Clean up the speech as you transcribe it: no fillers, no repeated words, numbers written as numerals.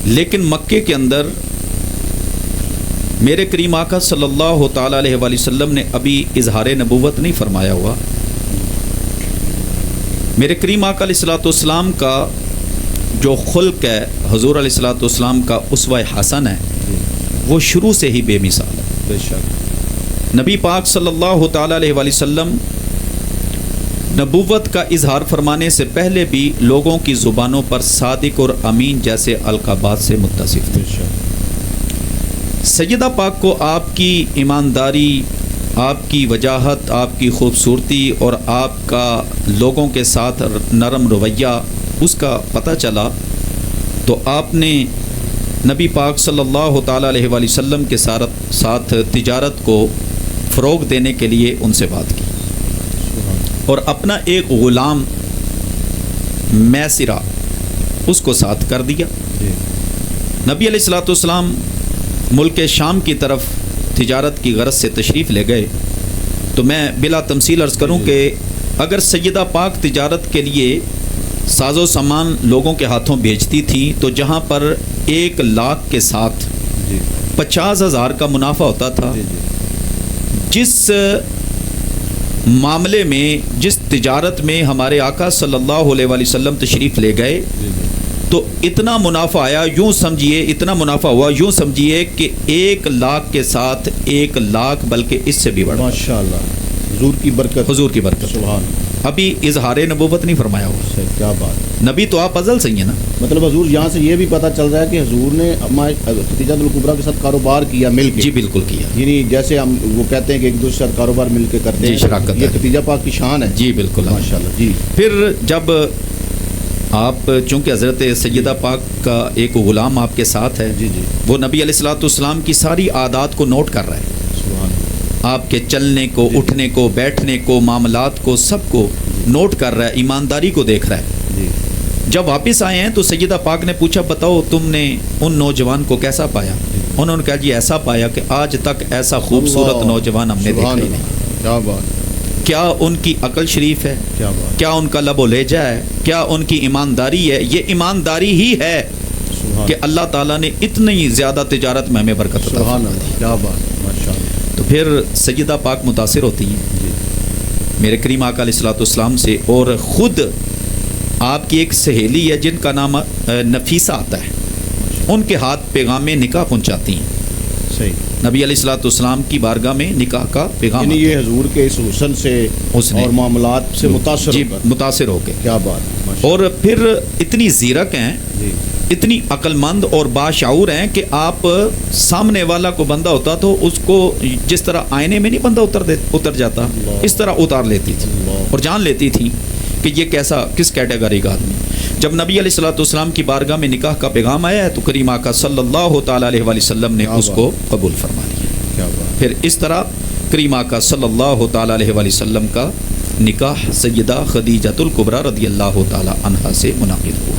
لیکن مکے کے اندر میرے کریم آقا صلی اللہ تعالیٰ علیہ وآلہ وسلم نے ابھی اظہار نبوت نہیں فرمایا ہوا. میرے کریم آقا علیہ الصلوۃ والسلام کا جو خلق ہے، حضور علیہ الصلوۃ والسلام کا اسوہ حسن ہے، وہ شروع سے ہی بے مثال ہے. بے شک نبی پاک صلی اللہ تعالیٰ علیہ وآلہ وسلم نبوت کا اظہار فرمانے سے پہلے بھی لوگوں کی زبانوں پر صادق اور امین جیسے القابات سے متصف تھے. بے شک سیدہ پاک کو آپ کی ایمانداری، آپ کی وجاہت، آپ کی خوبصورتی اور آپ کا لوگوں کے ساتھ نرم رویہ اس کا پتہ چلا، تو آپ نے نبی پاک صلی اللہ تعالیٰ علیہ وآلہ وسلم کے ساتھ تجارت کو فروغ دینے کے لیے ان سے بات کی اور اپنا ایک غلام میسرہ اس کو ساتھ کر دیا. نبی علیہ الصلوۃ والسلام ملک شام کی طرف تجارت کی غرض سے تشریف لے گئے. تو میں بلا تمثیل عرض کروں کہ اگر سیدہ پاک تجارت کے لیے ساز و سامان لوگوں کے ہاتھوں بیچتی تھی تو جہاں پر 1,00,000 کے ساتھ 50,000 کا منافع ہوتا تھا، جس معاملے میں، جس تجارت میں ہمارے آقا صلی اللہ علیہ وآلہ وسلم تشریف لے گئے تو اتنا منافع آیا، یوں سمجھیے اتنا منافع ہوا، یوں سمجھیے کہ 1,00,000 کے ساتھ 1,00,000 بلکہ اس سے بھی بڑھا. ماشاءاللہ، حضور کی برکت، حضور کی برکت. سبحان. ابھی اظہار نبوت نہیں فرمایا ہوا. کیا بات. نبی تو آپ ازل سے ہی ہیں نا. مطلب حضور یہاں سے یہ بھی پتہ چل رہا ہے کہ حضور نے ختیجہ الکبریٰ کے ساتھ کاروبار کیا مل کے. جی بالکل کیا. یعنی جیسے ہم وہ کہتے ہیں کہ ایک دوسرے کے ساتھ کاروبار مل کے کرتے ہیں، شراکت یہ ختیجہ پاک کی شان ہے. جی بالکل ماشاءاللہ. جی پھر جب آپ چونکہ حضرت سیدہ پاک کا ایک غلام آپ کے ساتھ ہے، جی وہ نبی علیہ الصلوۃ والسلام کی ساری عادات کو نوٹ کر رہا ہے، آپ کے چلنے کو، اٹھنے کو، بیٹھنے کو، معاملات کو، سب کو نوٹ کر رہا ہے، ایمانداری کو دیکھ رہا ہے. جب واپس آئے ہیں تو سیدہ پاک نے پوچھا بتاؤ تم نے ان نوجوان کو کیسا پایا؟ انہوں نے کہا جی ایسا پایا کہ آج تک ایسا خوبصورت نوجوان ہم نے دیکھا ہی نہیں. کیا بات. کیا ان کی عقل شریف ہے؟ کیا ان کا لب و لہجہ ہے؟ کیا ان کی ایمانداری ہے؟ یہ ایمانداری ہی ہے کہ اللہ تعالیٰ نے اتنی زیادہ تجارت میں ہمیں برکت عطا فرمائی. کیا بات. ماشاءاللہ. تو پھر سیدہ پاک متاثر ہوتی ہیں میرے کریم آقا علیہ الصلوۃ والسلام سے، اور خود آپ کی ایک سہیلی ہے جن کا نام نفیسہ آتا ہے، ان کے ہاتھ پیغام نکاح پہنچاتی ہیں. صحیح. نبی علیہ الصلوۃ والسلام کی بارگاہ میں نکاح کا پیغام. یعنی یہ حضور کے اس حسن سے اور معاملات سے متاثر ہو گئے. کیا بات. اور پھر اتنی زیرک ہیں، اتنی عقل مند اور باشعور ہیں کہ آپ سامنے والا کو بندہ ہوتا تو اس کو جس طرح آئینے میں نہیں بندہ اتر جاتا، اس طرح اتار لیتی تھی اور جان لیتی تھی کہ یہ کس کیٹیگری کا آدمی. جب نبی علیہ الصلوۃ والسلام کی بارگاہ میں نکاح کا پیغام آیا ہے تو کریم آقا صلی اللہ تعالیٰ علیہ وآلہ وسلم نے اس کو قبول فرما لیا. پھر اس طرح کریم آقا صلی اللہ تعالیٰ علیہ وآلہ وسلم کا نکاح سیدہ خدیجہ الکبریٰ رضی اللہ تعالیٰ عنہا سے منعقد ہوا.